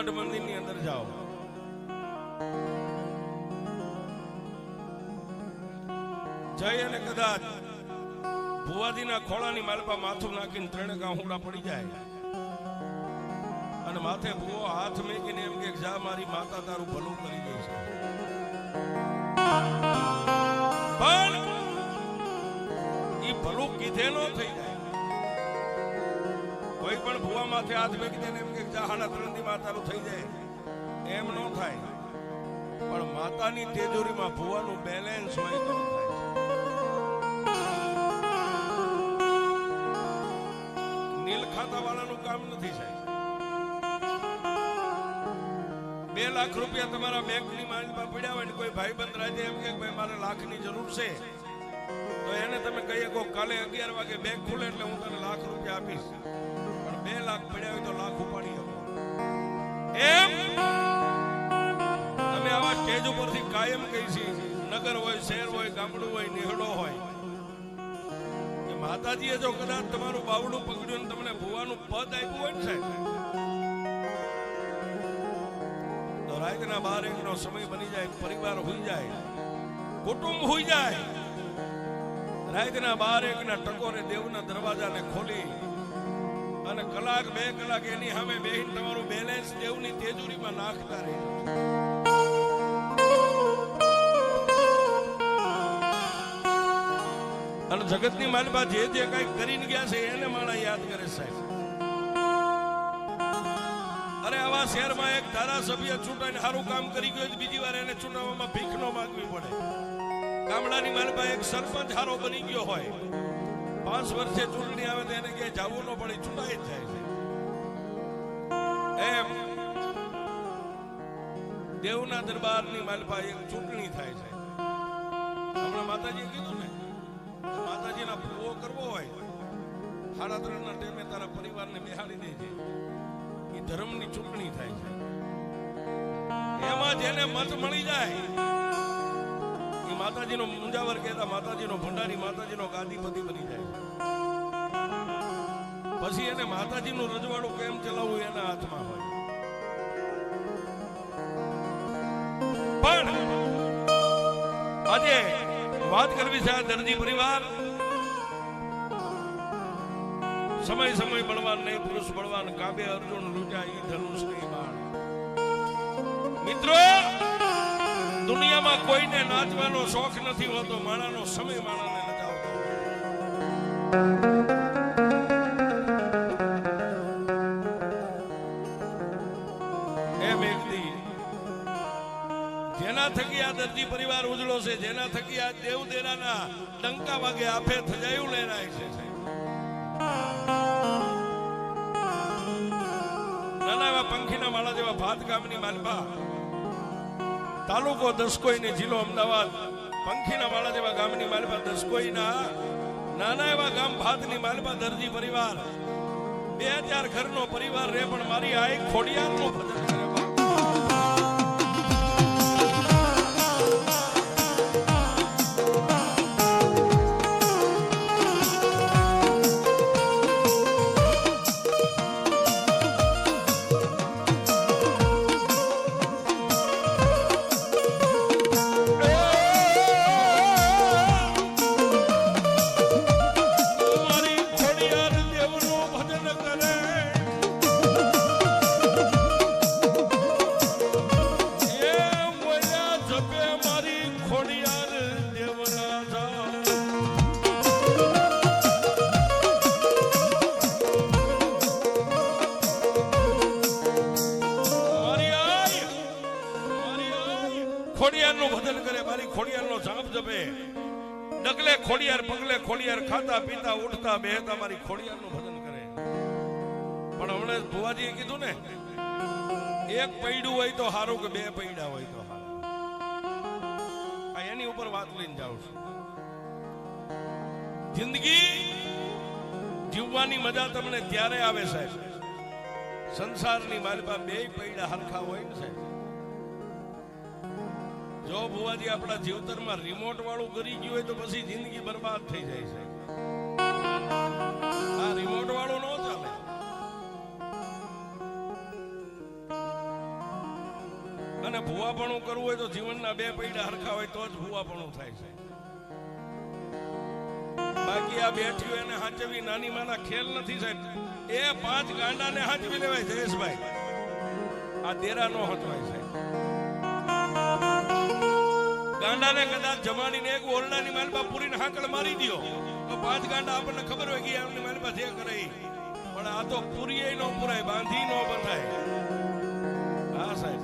મઠ મંદિર ની અંદર જાઓ, જઈ અને કદાચ ભુવાજીના ખોળાની માલપા માથું નાખીને ત્રણે ગાંહુડા પડી જાય અને માથે ભુવો હાથ મેકીને એમ કે જા મારી માતા તારું ભલું કરી ગઈ છે, પણ ઈ ભલું કીધે નો થઈ જાય. કોઈ પણ ભુવા માથે હાથ મેકી દે એમ કે જા હાડા ત્રણથી માતાનું થઈ જાય, એમ નો થાય. પણ માતાની તેજોરીમાં ભુવાનું બેલેન્સ હોય તો થાય. ખાતા વાળાનું કામ નથી સાહેબ. 2 લાખ રૂપિયા તમારા બેંકની માલમાં પડ્યા હોય ને કોઈ ભાઈબંધ રાજે એમ કે ભાઈ મારે લાખની જરૂર છે, તો એને તમે કહીએ કો કાલે 11 વાગે બેંક ખુલે એટલે હું તને લાખ રૂપિયા આપીશ, પણ 2 લાખ પડ્યા હોય તો લાખ ઉપાડી આપો. એમ તમે આવા સ્ટેજ ઉપરથી કાયમ કહી છે, નગર હોય, શહેર હોય, ગામડું હોય, નેહડો હોય, માતાજીએ જો કદાચ તમારું બાવડું પકડ્યું ને તમને ભુવાનું પદ આપ્યું હોય ને સાહેબ, તો રાતના 12-1 નો સમય બની જાય, પરિવાર હોઈ જાય, કુટુંબ હોઈ જાય, રાતના 12-1 ના ટકોરે દેવના દરવાજાને ખોલી અને કલાક 2 કલાક એની સામે બેહીને તમારું બેલેન્સ દેવની તેજોરીમાં નાખતા રહે. અને જગતની માલપા જે કઈ કરીને ગયા છે એને માણા યાદ કરે સાહેબ. અરે આવા શહેરમાં એક ધારાસભ્ય ચૂંટાઈને સારું કામ કરી ગયો, બીજી વાર એને ચૂંટવામાં ભીખ નો માંગવી પડે. ગામડાની માલપા એક સરપંચ હારો બની ગયો હોય, 5 વર્ષે ચૂંટણી આવે તો એને ક્યાંય જવું ન પડે, ચૂંટાઈ જ જાય છે. એમ દેવના દરબારની માલપા એક ચૂંટણી થાય છે. હમણાં માતાજીએ કીધું ને, માતાજીના ભૂવો કરવો હોય 3:30 ના ટાઈમે તારા પરિવારને બેહાડી દેજે, એ ધર્મની ચૂંટણી થાય છે. એમાં જેને મત મળી જાય એ માતાજીનો મુંજાવર કહેતા માતાજીનો ભંડારી, માતાજીનો ગાદીપતિ બની જાય છે. પછી એને માતાજીનું રજવાડું કેમ ચલાવવું એના હાથમાં હોય. પણ આજે વાત કરવી છે આ દરજી પરિવાર. સમય બળવાન નહીં, પુરુષ બળવાન, કાબે અર્જુન લૂંટા ઈ ધનુષ નહીં બાણ. મિત્રો, દુનિયામાં કોઈને નાચવાનો શોખ નથી હોતો, માણાનો સમય માણાને નચાવતો. એમ એકદી જેના થકી આ દરજી પરિવાર ઉજળો છે, જેના થકી આ દેવ દેરાના ડંકા વાગે આફે થજાયું લહેરાય છે. નાના એવા પંખીના માળા જેવા ભાત ગામની માલપા, તાલુકો દસકોઈ ને જિલ્લો અમદાવાદ, પંખીના માળા જેવા ગામની માલપા દસકોઈના નાના એવા ગામ ભાતની માલપા દરજી પરિવાર 2000 ઘરનો પરિવાર રે, પણ મારી આ ખોડિયારનું ભજન કરે. ખોડિયારનું ભજન કરે, મારી ખોડિયારનો જાપ જપે, ડગલે ખોડિયાર, પગલે ખોડિયાર, ખાતા પીતા ઉઠતા બેહતા મારી ખોડિયારનું ભજન કરે. પણ હમણાં ભુવાજીએ કીધું ને, એક પૈડું હોય તો સારું કે 2 પૈડા હોય તો સારું. એની ઉપર વાત લઈને જાઉં છું. જિંદગી જીવવાની મજા તમને ત્યારે આવે સાહેબ, સંસારની માલપા 2 પૈડા હરખા હોય ને સાહેબ. જો ભુવાજી આપણા જીવતરમાં રિમોટ વાળું કરી ગયું હોય તો પછી જિંદગી બરબાદ થઈ જાય છે. આ રિમોટ વાળું ન ચાલે. અને ભૂવાપણું કરવું હોય તો જીવનના બે પૈડા હરખા હોય તો જ ભૂવાપણું થાય છે. બાકી આ બેઠ્યું એને હાચવી નાની માના ખેલ નથી સાહેબ. એ 5 ગાંડાને હાચવી લેવાય જયેશભાઈ, આ દેરા નો હચવાય છે. ગાંડાને કદાચ જમાડીને એક ઓરડાની માલપા પૂરીને હાકળ મારી દો તો 5 ગાંડા આપણને ખબર હોય કે એમની માલપા જે કરે. પણ આ તો પૂરીએ ન પુરાય, બાંધી ન બંધાય. હા સાહેબ,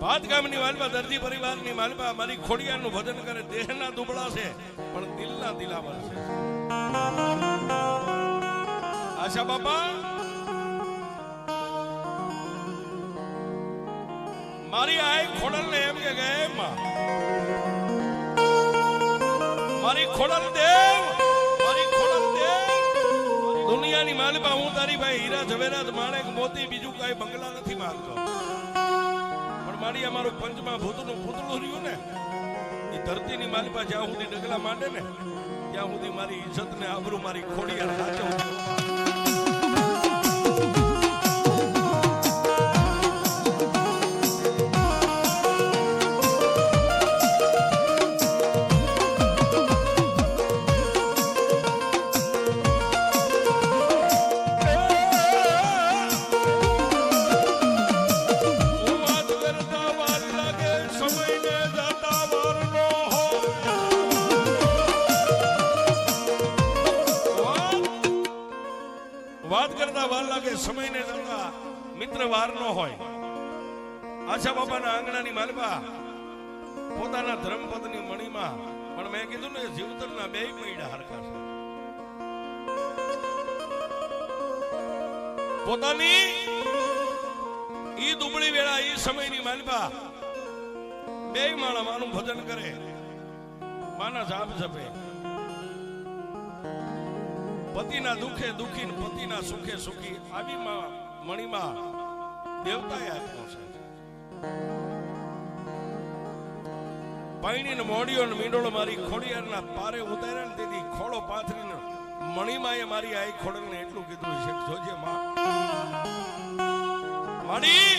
ભાત ગામની માલપા દર્દી પરિવારની માલપા મારી ખોડિયારનું ભજન કરે. દેહના દુબળા છે પણ દિલના દિલાવર છે. આશા બાપા મારી આ ખોડલ ને એમ કે ગયે મારી ખોડલ દેવ, મારી ખોડલ દેવ, દુનિયાની માલપા હું તારી ભાઈ હીરા ઝવેરાત માણેક મોતી બીજું કઈ બંગલા નથી માંગતો. પણ મારી અમારું પંચમાં ભૂતનું પૂતળું રહ્યું ને એ ધરતીની માલપા જ્યાં સુધી ડગલા માંડે ને ત્યાં સુધી મારી ઇજ્જત ને આબરૂ મારી ખોડિયાર સાચવજો. વાત કરતા વાર લાગે સમયને જતા મિત્ર વાર નો હોય. આશા બાપાના આંગણાની માલપા પોતાના ધર્મપત્ની મણીમાં પણ મેં કીધું ને જીવતરના બે પૈડા હરખા છે. પોતાની ઈ દુબળી વેળા ઈ સમયની માલપા બે માણા માનું ભજન કરે, માના જાપ જપે. પતિના દુખે દુખી, પતિના સુખે સુખી. આવી મણીમાં દેવતાએ આપ્યો છે. પાણીને મોડીઓ ને મીંડોળો મારી ખોડિયારના પારે ઉતાર્યા ને તેથી ખોળો પાથરીને મણીમાં એ મારી આ ખોડલને એટલું કીધું છે જોજે માં માડી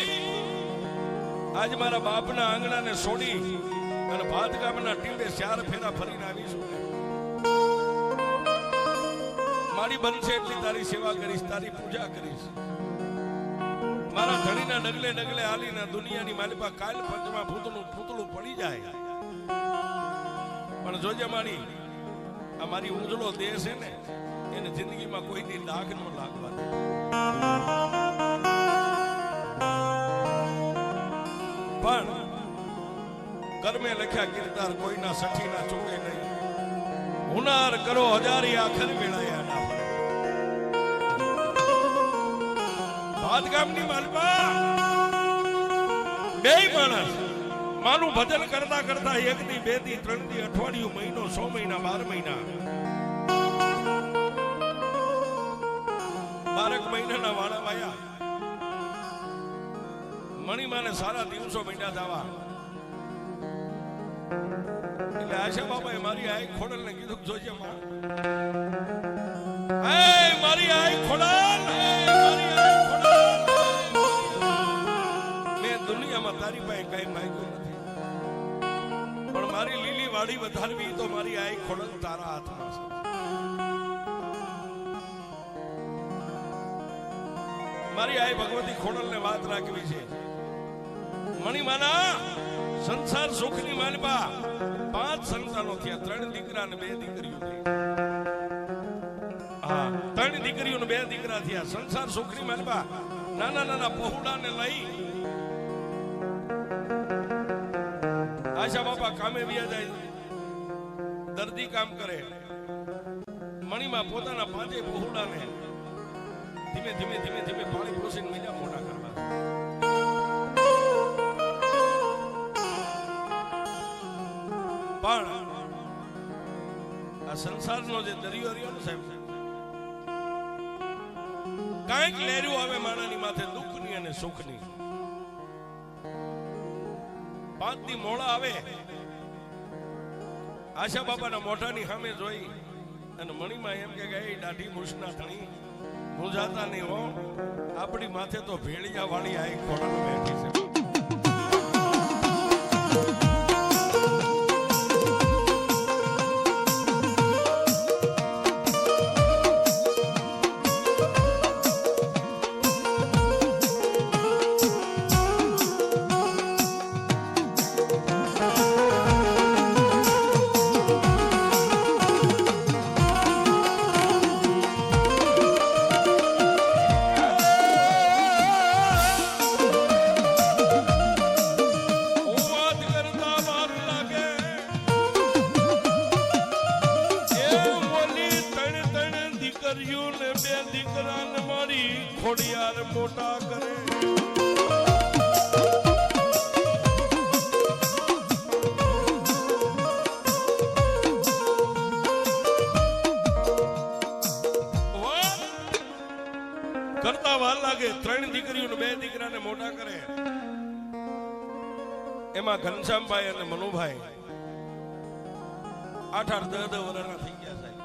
આજ મારા બાપના આંગણાને છોડી અને ભાત ગામના ટીંબે 4 ફેરા ફરીને આવીશું. મારી બનશે એટલી તારી સેવા કરીશ, તારી પૂજા કરીશ. મારા ધણીના ડગલે ડગલે હાલીને દુનિયાની માલિપા કાલ પંચમાં ભૂતનું પૂતળું પડી જાય. પણ જોજે મારી આ મારી ઉજળો દેહ છે ને એને જિંદગીમાં કોઈ દી દાગ ન લાગવા દે. પણ કર્મે લખ્યા કીર્તાર કોઈના સઠીના ચૂકે નહીં. હુનાર કરો હજારી આખર વેળાયા ના પડે. ભાત ગામની માલપા બે માણસ માનું ભજન કરતા કરતા 1 દી 2 દી 3 દી અઠવાડિયું મહિનો 100 મહિના 12 મહિના 12 મહિનાના વાળા વાયા. મણીમાને સારા દિવસો મહિના જવા એટલે આશા બાપાએ મારી આ ખોડલ ને કીધું જોજે માં મારી આ ખોડલ, મેં દુનિયામાં તારી પાસે કઈ માંગ્યું નથી પણ મારી લીલી વાડી વધારવી તો મારી આ ખોડલ તારા હાથમાં છે. મારી આ ભગવતી ખોડલ ને વાત રાખવી છે. મણીમાના સંસાર સુખની માલપા 5 સંતાનો થયા. 3 દીકરા ને 2 દીકરીઓ થઈ. હા, 3 દીકરીઓ ને 2 દીકરા થયા. સંસાર સુખની માલપા નાના નાના પહોળા ને લઈ આશા બાપા કામે વ્યા જાય, દર્દી કામ કરે. મણીમાં પોતાના 5 પહોળા ને ધીમે ધીમે ધીમે ધીમે પાણી પોષીને બીજા મોટા કરવા. પણ આ સંસારનો જે દરિયો રહ્યો ને સાહેબ, કાંઈક લહેરું આવે માણાની માથે દુઃખની અને સુખની. 5 દી મોડા આવે. આશા બાપાના મોઢાની સામે જોઈ અને મણીમાં એમ કે ગઈ દાઢી મૂછના ધણી મૂંઝાતા નહીં હો, આપણી માથે તો ભેળિયા વાળી આઈ ખોડલ બેઠી છે. ખોડિયાર મોટા કરે કરતા વાર લાગે. 3 દીકરીઓ 2 દીકરાને મોટા કરે. એમાં ઘનશ્યામભાઈ અને મનુભાઈ 8-10 વર્ષના થઈ ગયા સાહેબ.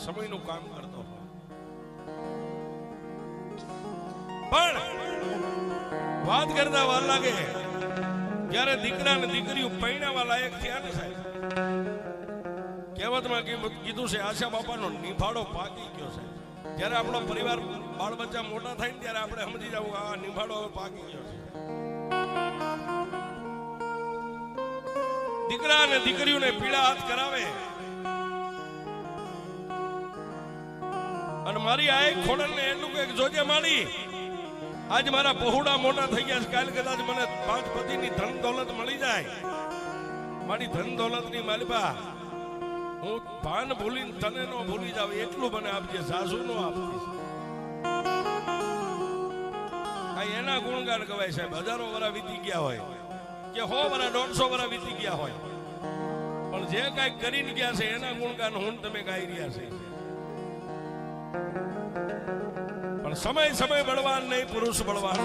સમયનું કામ કરતો પણ વાત કરતા વાર લાગે. જ્યારે દીકરા ને દીકરીઓ પૈણાવા લાયક થયા ને સાહેબ, કહેવતમાં કીધું છે આશા બાપાનો નિભાડો પાકી ગયો છે. જ્યારે આપણો પરિવાર બાળ બચ્ચા મોટા થાય ને ત્યારે આપણે સમજી જવું આ નિભાડો પાકી ગયો છે. દીકરા અને દીકરીઓને પીડા હાથ કરાવે અને મારી આ એક ખોડલ ને એટલું કે જોજે મારી, આજ મારા પહોળા મોટા થઈ ગયા છે, કાલે કદાચ મને 5 પતિની ધન દોલત મળી જાય. મારી ધન દોલત ની માલિબા હું ભાન ભૂલીને તને નો ભૂલી જાવ એટલું મને આપજે, સાસુ નો આપજે. આ એના ગુણગાન કવાય સાહેબ. 1000 વર્ષ વીતી ગયા હોય કે 100 વર્ષ 150 વર્ષ વીતી ગયા હોય, પણ જે કઈ કરીને ગયા છે એના ગુણગાન હું તમે ગાઈ રહ્યા છે. પણ સમય બળવાન નહીં, પુરુષ બળવાન.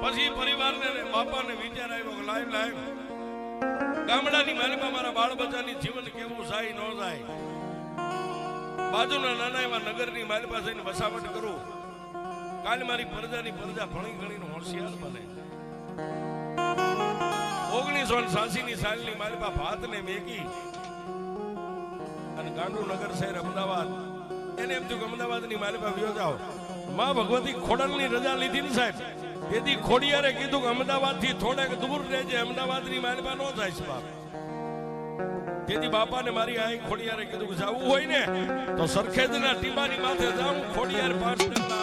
પછી પરિવારને બાપાને વિચાર આવ્યો કે લાઈવ ગામડાની માલિકા મારા બાળ બચ્ચાની જીવન કેવું જાય ન જાય. બાજુના નાના એવા નગરની મારી પાસે વસાવટ કરું, કાલે મારી પ્રજાની પ્રજા ભણી ગણીને હોશિયાર બને. 1986 સાલની મારી પાસે ભાતને મેકી અને ગાંધીનગર શહેર અમદાવાદ, એને એમ થયું કે અમદાવાદની મારી પાસે વ્યો જાઓ. માં ભગવતી ખોડલની રજા લીધી ને સાહેબ, તેથી ખોડિયારે કીધું કે અમદાવાદ થી થોડેક દૂર રહેજે, અમદાવાદ ની માલપા નો થાય છે બાપ. તેથી બાપાને મારી આ ખોડિયારે કીધું કે જવું હોય ને તો સરખેજના ટીબાની માથે જાઉં, ખોડિયાર 5 ટકા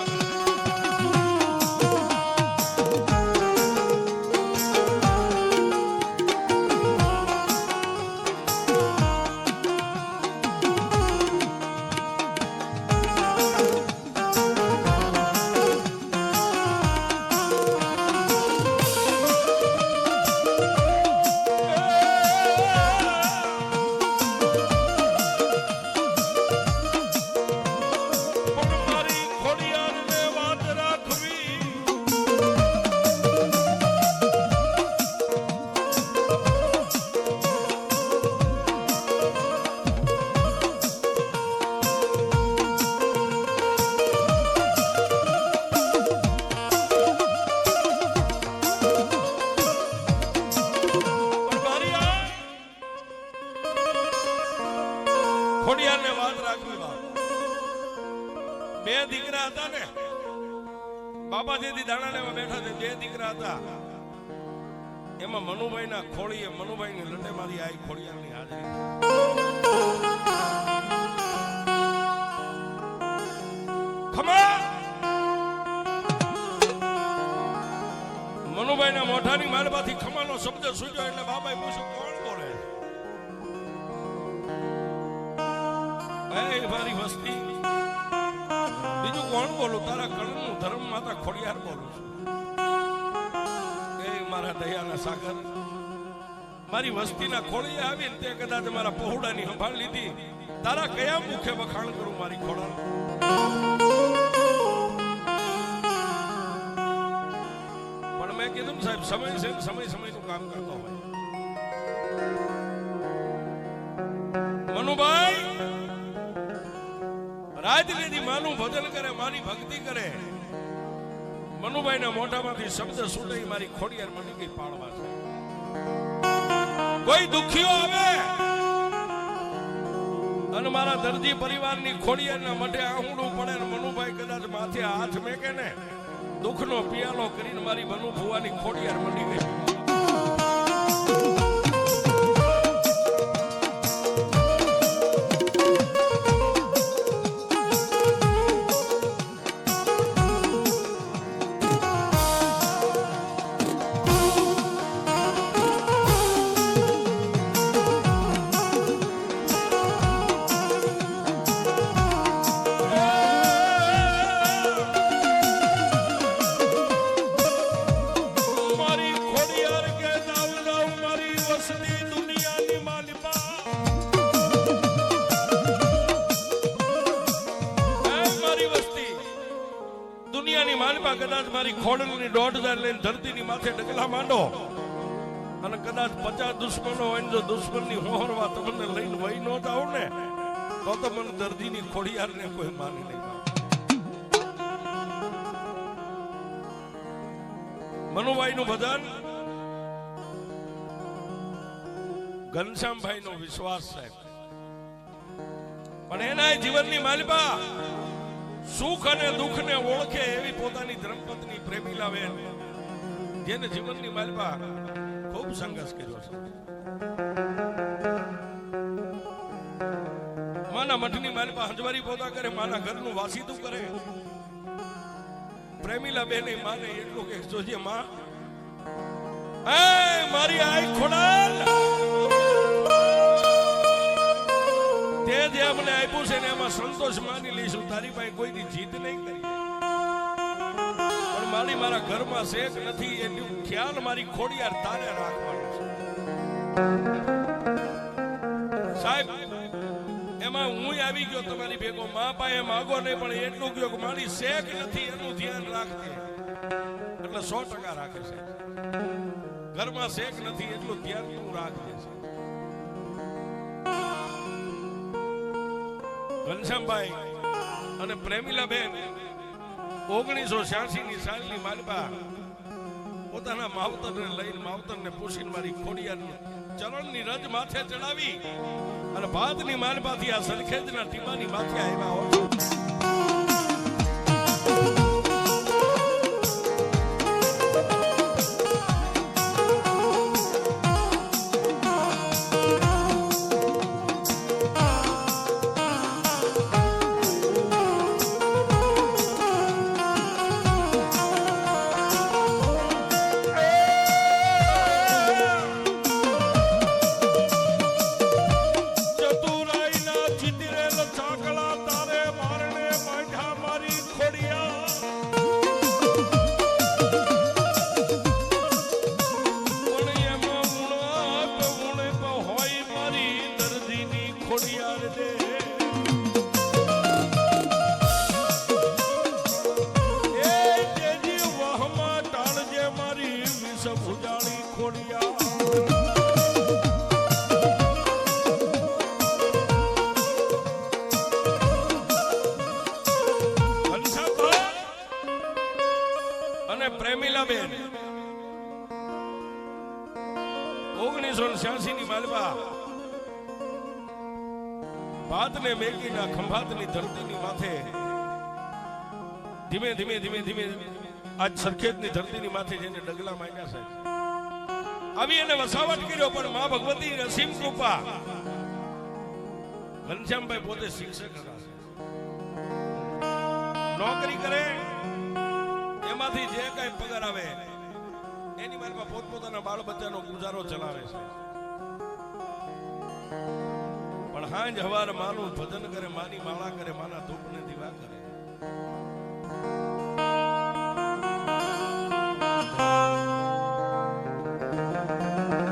ખોડિયારને વાત રાખવી. 2 દીકરા હતા ને, બાપા જેથી દાણા લેવા બેઠા છે, 2 દીકરા હતા. એમાં મનુભાઈના ખોળીએ મનુભાઈની લંડે મારી આઈ ખોડિયારની હાજરી. ખમા મનુભાઈના મોઢાની માલમાંથી ખમાનો શબ્દ સૂટ્યો એટલે બાબાએ પૂછ્યું, કોણ બોલે? એ મારી વસ્તી, બીજું કોણ બોલું? તારા કળનું ધર્મ માતા ખોડિયાર બોલું છું. એ મારા દયાના સાગર, મારી વસ્તીના ખોળીએ આવીને તે કદાચ મારા પહોળાની સંભાળ લીધી. તારા કયા મુખે વખાણ કરું મારી ખોડા? પણ મેં કીધું ને સાહેબ, સમય છે, સમયનું કામ કરતો હોય. મનુભાઈ રાજનીતિ માનું ભજન કરે, માની ભક્તિ કરે. મનુભાઈના મોઢામાંથી શબ્દ છૂટે, મારી ખોડિયાર મને કઈ પાળવા છે. કોઈ દુખીઓ આવે અને મારા દરજી પરિવારની ખોડિયારના મઢે આહુડું પડે ને મનુભાઈ કદાચ માથે હાથ મેકે ને દુઃખનો પિયાલો કરીને મારી મનુ ભુવાની ખોડિયાર મની ગઈ. કદાચ મારી ખોડલની 1.5 લઈને ધરતીની માથે ડગલા માંડો અને કદાચ 50 દુશ્મનો હોય, જો દુશ્મનની હોહરવા તમને લઈને વહી ન જાવ ને તો મને દર્દીની ખોડિયારને કોઈ માની નહીં. મનુભાઈનું ભજન, ઘનશ્યામભાઈનો વિશ્વાસ સાહેબ, પણ એના જીવનની માલિકા સુખ અને દુઃખ ને ઓળખે એવી પોતાની ધર્મપત્ની પ્રેમીલાબેન, જેને જીવનની માલિકા ખૂબ સંઘર્ષ કર્યો છે. માના મઠની માલિકા હંજવારી પોતા કરે, માના ઘરનું વાસીતું કરે. પ્રેમીલાબેન માને એટલું કે જોજે માં, મારી આઈ ખોડાલ, તે જે અમને આપ્યું છે ને એમાં સંતોષ માની લઈશું. તારી પાસે કોઈની જીત નહીં કરી, પણ મારી મારા ઘરમાં શેક નથી એનો ખ્યાલ મારી ખોડિયાર તારે રાખવાનો છે સાહેબ. એમાં હું આવી ગયો તમારી ભેગો, મા પાસે માગો નહીં, પણ એટલું ગયો કે મારી શેક નથી એનું ધ્યાન રાખજે. એટલે 100% રાખે છે. ઘરમાં શેક નથી એટલું ધ્યાન તું રાખજે. ઘનશ્યામભાઈ અને પ્રેમીલાબેન 1986 સાલની માલિકા પોતાના માવતરને લઈને, માવતરને પૂછીને મારી ખોડિયારની ચરણની રજ માથે ચડાવી અને ભાતની માલપાથી આ સરખેજના ટીમાની માથે આવ્યા હોય. પ્રેમીલાબેન 1986 ની માલવા ભાતને મેકીના ખંભાતની ધરતીની માથે ધીમે ધીમે ધીમે ધીમે આજ સરખેજની ધરતીની માથે જેને ડગલા માંડ્યા છે, આવી એને વસાવટ કર્યો, પણ માં ભગવતી અસીમ કૃપા. ઘનશ્યામભાઈ પોતે શિક્ષક હતા, નોકરી કરે એમાંથી જે કઈ પગાર આવે એની માલમાં પોતપોતાના બાળ બચ્ચાનો ગુજારો ચલાવે છે. પણ હાંજ હવાર માનું ભજન કરે, માની માળા કરે, માના ધૂપને દીવા કરે.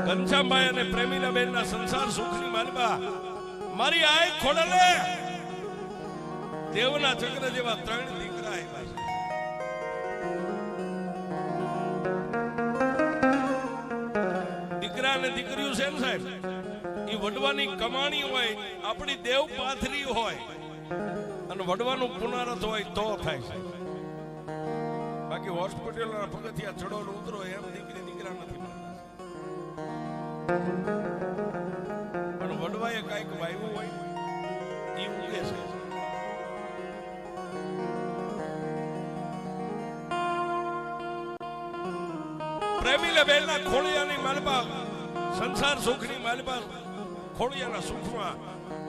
ઘનશ્યામભાઈ અને પ્રેમીલાબેન ના સંસાર સુખની માલમાં મારી આંખ ખોડલે દેવના ચક્ર જેવા 3 દીકરા આવ્યા છે. દીકરા અને દીકરીઓ છે ને સાહેબ, એ વડવાની કમાણી હોય, આપણી દેવ પાથરી હોય અને વડવાનું પુનરાર્થ હોય તો થાય છે. બાકી હોસ્પિટલના પગથિયા ચડો ને ઉતરો એમ દીકરી દીકરા નથી મળતા. પણ વડવાએ કઈક વાવ્યું હોય એ ઉગે છે. પ્રેમીલાબેનના ખોડિયાની માલપા, સંસાર સુખની માલપા, ખોડિયાના સુખમાં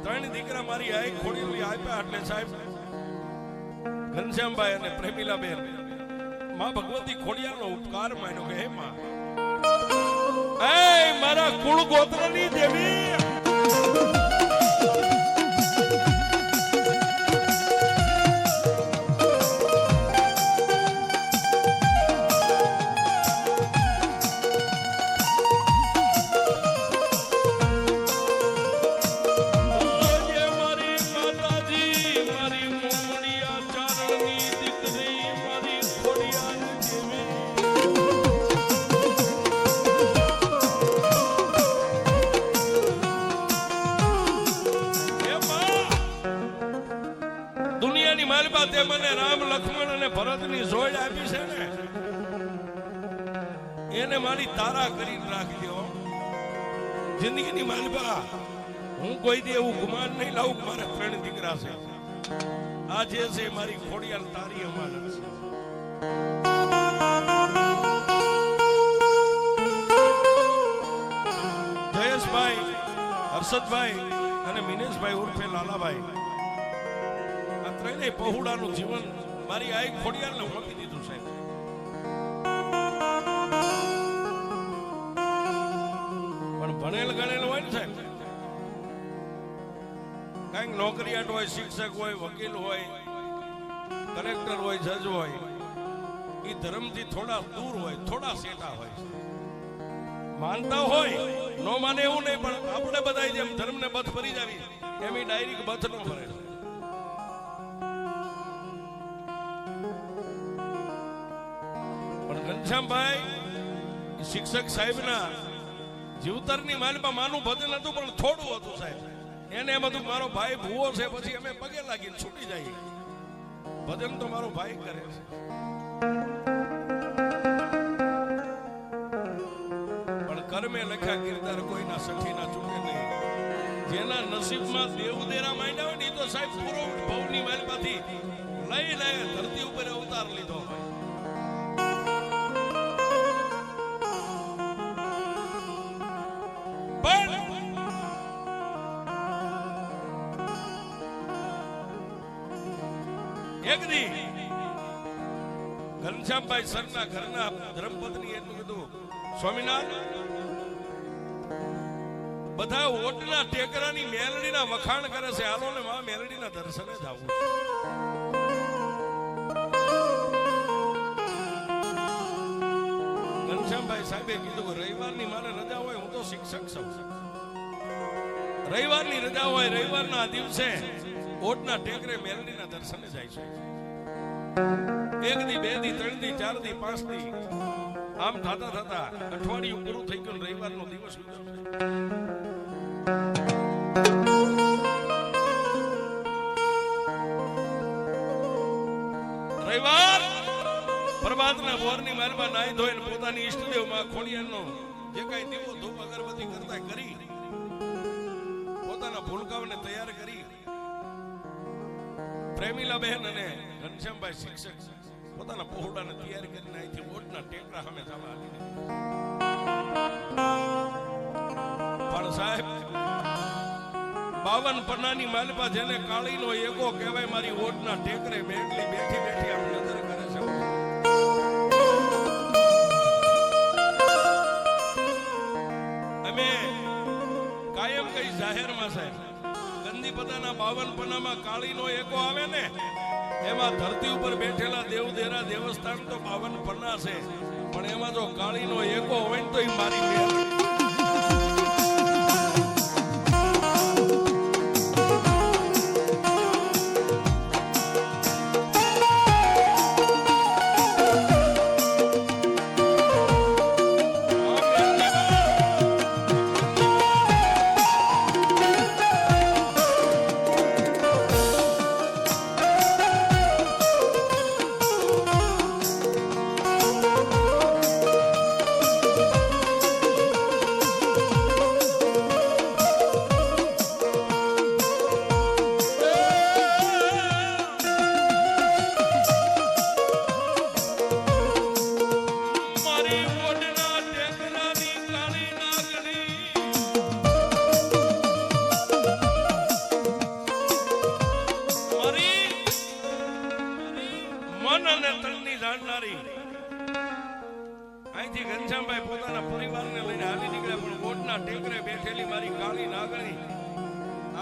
3 દીકરા મારી આઈ ખોડિયાની આપ્યા. એટલે સાહેબ ઘનશ્યામભાઈ અને પ્રેમીલાબેન માં ભગવતી ખોડિયાનો ઉપકાર માન્યો કે હે માં, એ મારા કુળ ગોત્રની દેવી, તે મને રામ લક્ષ્મણ અને ભરતની જોડ આપી છે ને, એને મારી તારા કરીને રાખજો. જિંદગીની માલપા હું કોઈ દી એવું ગુમાન નહીં લાવું કે મારે 3 દીકરા છે. આ જે છે મારી ખોડિયાલ તારી અમાનત છે. જયેશભાઈ, હર્ષદભાઈ અને મિનેશભાઈ ઉર્ફે લાલાભાઈ, પહોળાનું જીવન મારી આઈ ખોડિયાલને આપી દીધું સાહેબ. પણ ભણેલ ગણેલ હોય ને સાહેબ, કઈક નોકરિયાત હોય, શિક્ષક હોય, વકીલ હોય, કલેક્ટર હોય, જજ હોય, એ ધર્મથી થોડા દૂર હોય, થોડા સેટા હોય. માનતા હોય નો માને એવું નહીં, પણ આપણે બધા જેમ ધર્મને બથ ભરી જાવી એમ ડાયરેક્ટ બથ ન ભરે. ઘનશ્યામભાઈ શિક્ષક સાહેબના જીવતરની માલમાં માનું ભજન હતું, પણ થોડું હતું સાહેબ. એને એમ હતું મારો ભાઈ ભૂવો છે, પછી અમે પગે લાગીને છૂટી જઈએ. ભજન તો મારો ભાઈ કરે છે. પણ કર્મે લખ્યા કિરદાર કોઈના સખીના ચૂકે નહીં. જેના નસીબમાં દેવદેરા માંડ્યા હોય ને એ તો સાહેબ પૂરો ભવની માલમાંથી લઈ ધરતી ઉપર અવતાર લીધો હોય. એક દી ઘનશ્યામભાઈ સરના ઘરના ધર્મપત્ની એટલું કીધું, સ્વામિનાથ બધા ઓટના ટેકરાની મેલડીના વખાણ કરે છે, હાલો ને માં મેલડીના દર્શને જ આવું. ઘનશ્યામભાઈ સાહેબે કીધું કે રવિવારની મારે રજા હોય, હું તો શિક્ષક છું, રવિવારની રજા હોય, રવિવારના દિવસે ઓટના ટેકરે મેલડીના દર્શને જાય છે. 1 દી 2 દી 3 દી 4 દી 5 દી આમ થતા થતા અઠવાડિયું પૂરું થઈ ગયું. રવિવારનો દિવસ રવિવાર પ્રભાતના બોરની માલમાં નાઈ ધોઈને પોતાની ઈષ્ટદેવમાં ખોડિયારનો જે કઈ દીવો ધૂપ અગરબત્તી કરતા કરી પોતાના ભૂલકાઓને તૈયાર કરી પ્રેમીલાબેન અને ઘનશ્યામભાઈ શિક્ષક પોતાના પહોળાને તૈયાર કરીને અહીંથી ઓટના ટેકરા સામે જવા આવીને પણ સાહેબ 52 પન્નાની માલપા જેને કાળીનો એકો કહેવાય મારી ઓટના ટેકરે બેઠી બેઠી આમ નજર કરે છે. અમે કાયમ કઈ જાહેરમાં સાહેબ ગંદી પદાના 52 પન્નામાં કાળીનો એકો આવે ને એમાં ધરતી ઉપર બેઠેલા દેવદેરા દેવસ્થાન તો 52 પન્ના છે પણ એમાં જો કાળીનો એકો હોય ને તો એ મારી મેળ. અહીંથી ઘનશ્યામભાઈ પોતાના પરિવારને લઈને હાલી નીકળ્યા પણ ઓટના ટેકરે બેઠેલી મારી કાળી નાગણી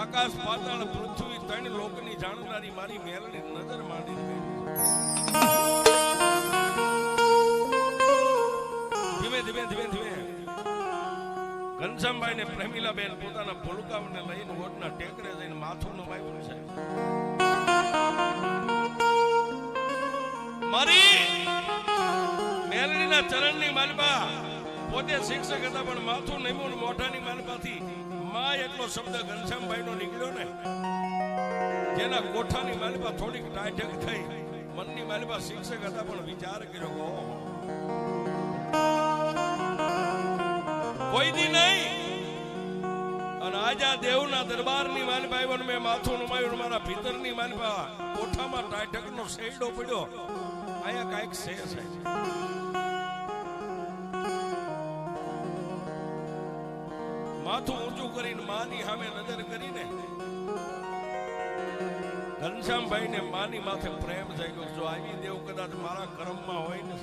આકાશ પાતાળ પૃથ્વી 3 લોકની જાણનારી મારી મેલની નજર માંડીને ધીમે ધીમે ધીમે ધીમે ઘનશ્યામભાઈ ને પ્રેમીલાબેન પોતાના ભૂલકાઓને લઈને ઓટના ટેકરે જઈને માથું નમાવ્યું છે. મારી મેલડીના ચરણની માલપા પોતે શિક્ષક હતા પણ માથું નમ્યું મોઢાની માલપાથી માં એટલો શબ્દ ઘનશ્યામભાઈનો નીકળ્યો ને જેના કોઠાની માલપા થોડીક ટાઢક થઈ મનની માલપા શિક્ષક હતા પણ વિચાર કર્યો કોઈ દી નહીં અને આજા દેવના દરબારની માલપા આવ્યો મેં માથું નમાયું મારા ભીતરની માલપા કોઠામાં ટાઢકનો શેડો પડ્યો આયા કાંઈક છે સાહેબ. માથું ઊંચું કરીને માની સામે નજર કરીને ઘનશ્યામભાઈ ને માની માથે પ્રેમ જાગ્યો. જો આવી દેવ કદાચ મારા કર્મમાં હોય ને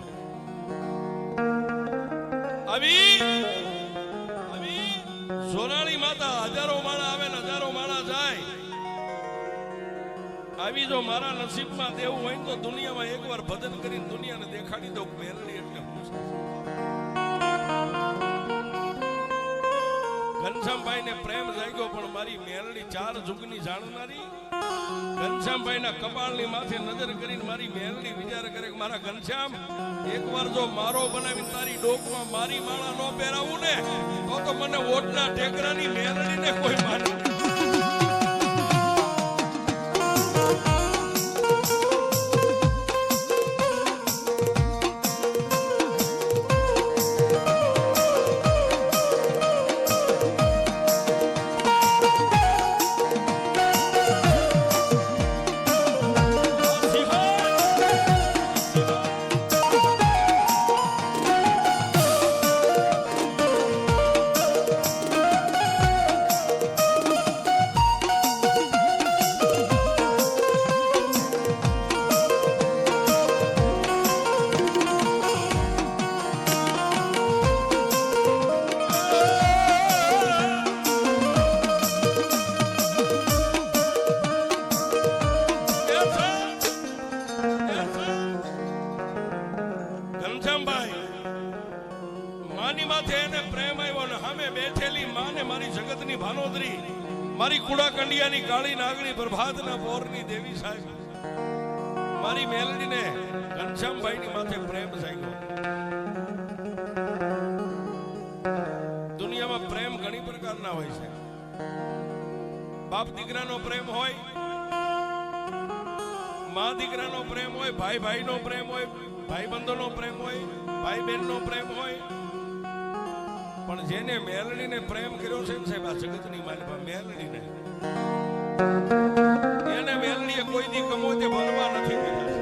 આવી સોનાળી માતા હજારો માળા આવે ને હજારો માળા જાય આવી જો મારા નસીબમાં દેવું હોય તો દુનિયામાં એકવાર ભજન કરીને દુનિયાને દેખાડી દઉં મેલડી એટલે હું છે. ઘનશ્યામભાઈ ને પ્રેમ જાગ્યો પણ મારી મેલડી 4 જુગની જાણનારી ઘનશ્યામભાઈ ના કપાળની માથે નજર કરીને મારી મેલડી વિચાર કરે કે મારા ઘનશ્યામ એકવાર જો મારો બનાવીને તારી ડોકમાં મારી માળા નો પહેરાવું ને તો મને ઓટના ટેકરાની મેલડીને કોઈ માને. મારી કુડા કંડિયાની કાળી નાગણી પ્રભાતના પોરની દેવી સાહેબ મારી મેલડીને ઘનશ્યામભાઈની માથે પ્રેમ જાગ્યો. દુનિયામાં પ્રેમ ઘણી પ્રકારના હોય છે. બાપ દીકરાનો પ્રેમ હોય, મા દીકરાનો પ્રેમ હોય, ભાઈ ભાઈનો પ્રેમ હોય, ભાઈ બંધોનો પ્રેમ હોય, ભાઈ બહેનનો પ્રેમ હોય. પણ જેને મેલડીને પ્રેમ કર્યો છે ને સાહેબ આ જગતની માલિકા મેલડીને એને મેલડીએ કોઈ દી કમોતે ભણવા નથી દીધા.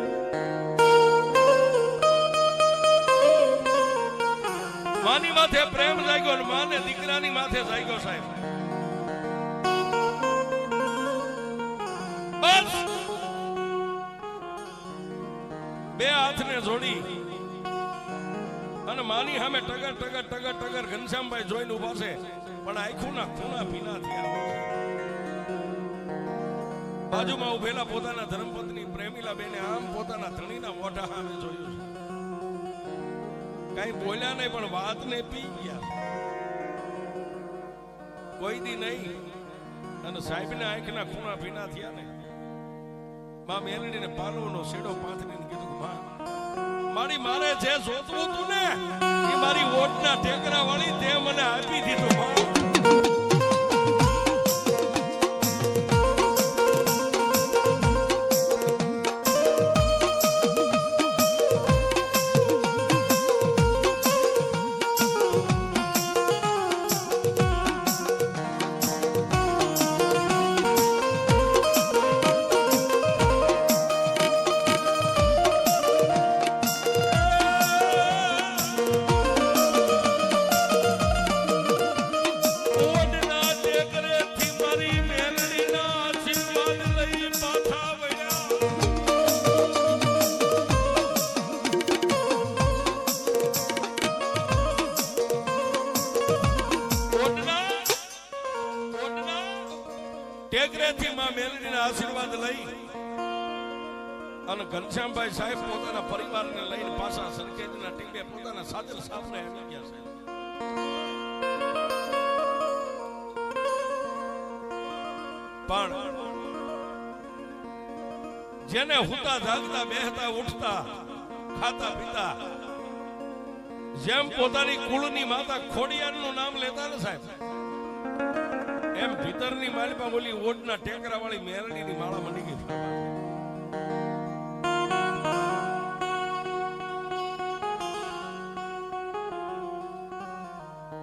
માથે પ્રેમ જાગ્યો અને માને દીકરાની માથે જાગ્યો સાહેબ. બસ બે હાથને જોડી અને માની સામે ટગર ટગર ટગર ટગર ઘનશ્યામભાઈ જોઈને ઉભા છે, પણ આંખોના ખૂણા ભીના થયા. બાજુમાં ઉભેલા પોતાના ધર્મપત્ની પ્રેમીલા બેને આમ પોતાના ધણીના મોઢા સામે જોયું છે. કઈ બોલ્યા નહીં, પણ વાતને પી ગયા. કોઈ દી નહીં. અને સાહેબના આંખના ખૂણા ભીના થયા ને માં મેલડીને પાલવનો શેડો પાથરીને કીધું, માં મારી મારે જે જોતું હતું ને એ મારી ઓટના ટેકરા વાળી તે મને આપી દીધું. માં ટેકરેથી માં મેલડીના આશીર્વાદ લઈ અને ઘનશ્યામભાઈ સાહેબ પોતાના પરિવારને લઈને પાછા સરખેજના ટીમે પોતાના સાજલ સાફરે આવી ગયા છે. પણ જેને હુતા જાગતા બેહતા ઉઠતા ખાતા પીતા જેમ પોતાની કુળની માતા ખોડિયારનું નામ લેતા ને સાહેબ, એમ ભીતરની માલિપા બોલી ઓટના ટેકરા વાળી મેલડીની માળા મંડી ગઈ.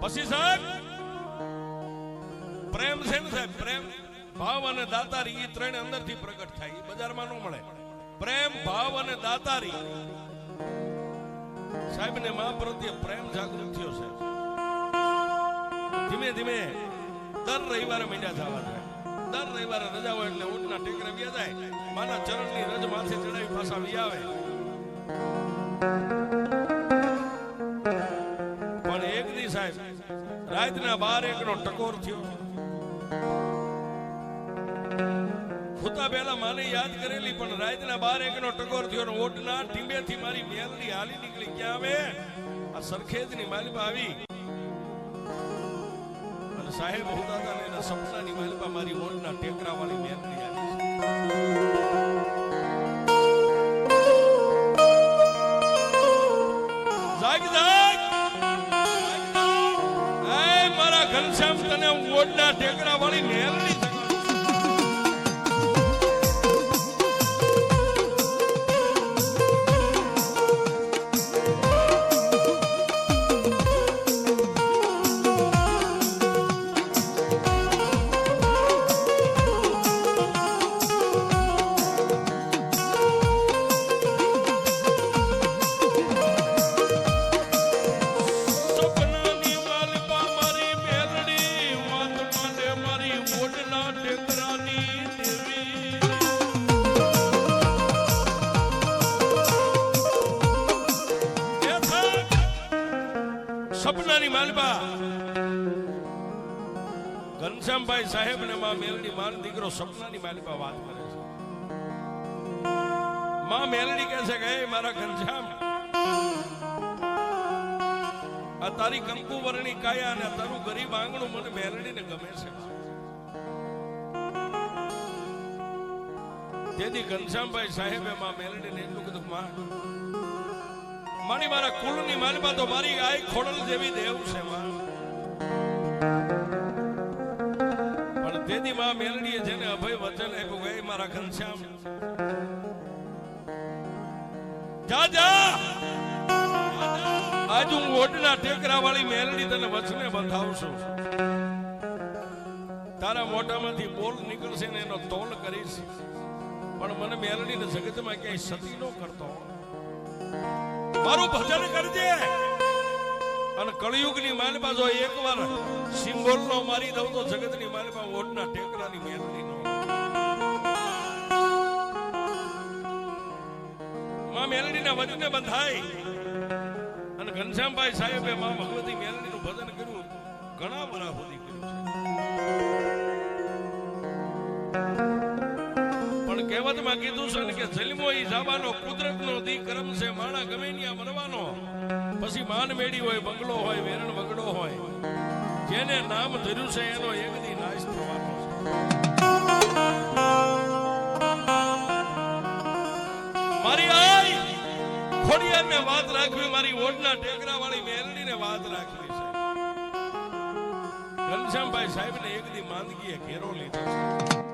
પછી સાહેબ પ્રેમ છે ને સાહેબ, પ્રેમ ભાવ અને દાતારી એ ત્રણ અંદરથી પ્રગટ થાય, એ બજારમાં ન મળે. પ્રેમ ભાવ અને દાતારી સાહેબ ને મા પ્રત્યે પ્રેમ જાગૃત થયો છે. ધીમે ધીમે દર રવિવારે માંડ્યા જવા જાય. દર રવિવારે રજા હોય એટલે ઊંટના ટેકરા વ્યા જાય, માના ચરણની રજ માથે ચડાવી પાછા વી આવે. પણ એક દી સાહેબ રાતના 12-1 ટકોર થયો. હુતા પહેલા માને યાદ કરેલી, પણ રાતના 12-1 ટકોર થયો ને ઓટના ટીંબેથી મારી મેલડી હાલી નીકળી. ક્યાં આવે? આ સરખેજની માલિપા આવી. સાહેબ હોતા હતા ને એના સપનાની માલિપા મારી ઓટના ટેકરા વાળી મેલડી આવી. જાગ જાગ એ મારા ઘનશ્યામ, તને ઓટના ટેકરા વાળી મેલડી સપનાની માલબા ઘનશ્યામભાઈ સાહેબ ને માં મેલડી માન દીકરો સપનાની માલબા વાત કરે છે. માં મેલડી કહે છે કે મારા ઘનશ્યામ, આ તારી કંકુ વર્ણી કાયા અને તારું ગરીબ આંગણું મને મેલડીને ગમે છે. તેથી ઘનશ્યામભાઈ સાહેબે માં મેલડીને એટલું કીધું, માં મારી મારા કુળની માલબા તો મારી આઈ ખોડલ જેવી દેવ છે માં. પણ તેથી માં મેલડીએ જેને અભય વચન આપ્યું, ગઈ મારા ઘનશ્યામ જા જા, આજ હું ઓટના ટેકરા વાળી મેલડી તને વચને બંધાવશું. તારા મોઢામાંથી બોલ નીકળશે ને એનો તોલ કરીશ, પણ મને મેલડીને જગતમાં ક્યાંય સતી ન કરતો. મારું ભજન કરજે અને કળિયુગની માલિપા જો એકવાર સિંગોલનો મારી દઉં તો જગતની માલિપા ઓટના ટેકરાની મેલડી નો માં મેલડીના વચને બંધાય અને ઘનશ્યામભાઈ સાહેબે માં ભગવતી મેલડીનું ભજન કર્યું ઘણા વર્ષ સુધી કર્યું છે પણ કહેવતમાં કીધું છે ને કે જન્મો ઈ જાવાનો કુદરતનો દી કર્મ છે માણા ગમે ત્યાં મરવાનો પછી માન મેડી હોય બંગલો હોય વેરણ વગડો હોય જેને નામ ધર્યું છે એનો એક દી નાશ થવાનો છે મારી આઈ ખોડિયારને વાત રાખવી મારી ઓઢના ટેકરા વાળી મેલડીને વાત રાખવી છે ઘનશ્યામભાઈ સાહેબને એક દી માંદગીએ ઘેરો લીધો છે